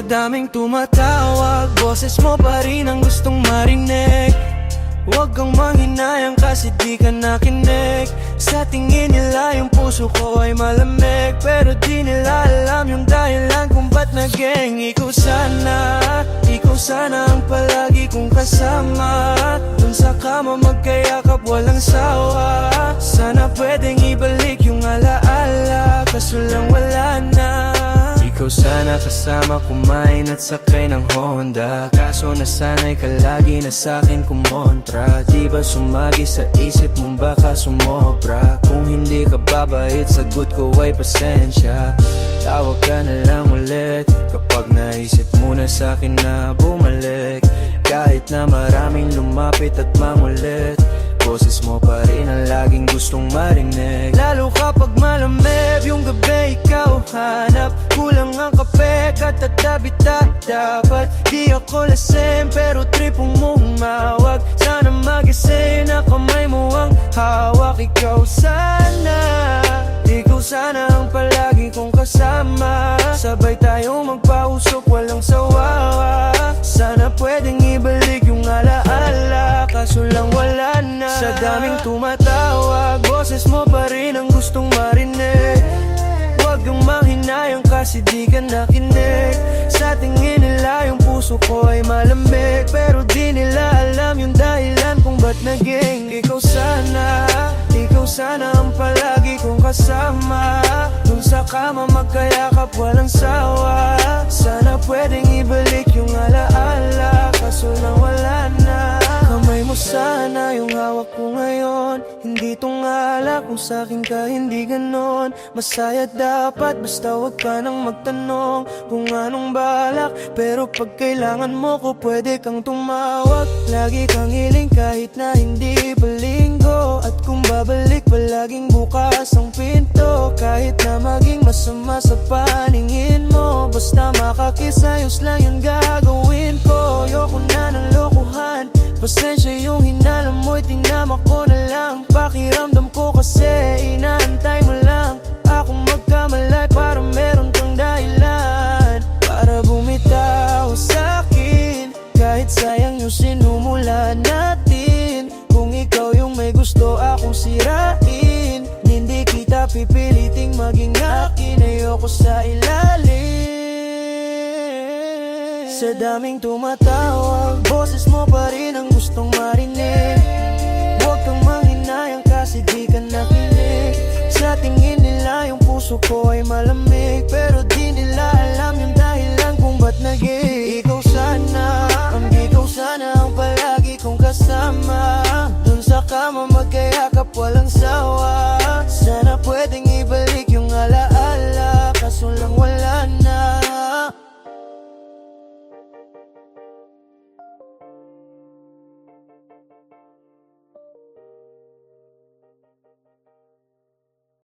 daming tumatawag, boses mo pa rin ang gustong marinig. Huwag kang manghinayang kasi di ka nakinig. Sa tingin nila yung puso ko ay malamig, pero di nila alam yung dahilan kung ba't naging ikaw sana ang palagi kong kasama. Dun sa kama magkayakap walang sawa. Sana pwedeng ibalik yung alaala, kaso lang wala na. Ikaw sana kasama kumain at sakay ng Honda, kaso nasanay ka lagi na sa'kin kumontra. Di ba sumagi sa isip mong baka sumobra? Kung hindi ka babait, sagot ko ay pasensya. Tawag ka na lang ulit kapag naisip mo na sa'kin na bumalik. Kahit na maraming lumapit at mangulit, boses mo pa rin ang laging gustong marinig. Lalo kapag malamig yung gabi, ikaw hanap. Kulang ang kape, katatabi-ta. Dapat di ako lasing, pero tripong mo humawag. Sana magising na kamay mo ang hawak. Ikaw sana ang palagi kong kasama. Sabay tayong magpausok, walang sawawa. Sana pwedeng ibalik yung alaala, kaso lang wala na. Sa daming tumatawag, boses mo pa rin ang gustong marinig. Huwag kang manghinayang kasi di ka nakinig. Sa tingin nila yung puso ko ay malamig, pero di nila alam yung dahilan kung ba't naging ikaw sana ang palagi kong kasama. Dun sa kama magkayakap walang sawa. Sana pwedeng ibalik yung alaala, kaso lang wala na. Kamay mo sana yung hawak ko ngayon. Hindi tong alak kung sa'kin ka hindi ganon. Masaya dapat basta wag ka nang magtanong kung anong balak. Pero pag kailangan mo ko pwede kang tumawag. Lagi kang hiling kahit na hindi palinggo. At kung babalik palaging bukas ang pinto. Kahit na maging masama sa paningin mo, basta makakisayos lang yung gagawin ko. Ayoko na ng lokohan, pasensya yung hinalam mo'y tinama ko na lang. Pakiramdam ko kasi inaantay mo lang akong magkamalay para meron kang dahilan para bumitaw sa'kin. Kahit sayang yung sinumula natin, kung ikaw yung may gusto akong sirain, hindi kita pipiliting maging akin. Ayoko sa ilalim. Sa daming tumatawag, boses mo pa rin ang gustong marinig. Huwag kang manghinayang kasi di ka nakinig. Sa tingin nila yung puso ko ay malamig, pero di nila alam yung dahilan kung ba't naging ikaw sana ang palagi kong kasama. Dun sa kama magkayakap walang sawa. Sana pwedeng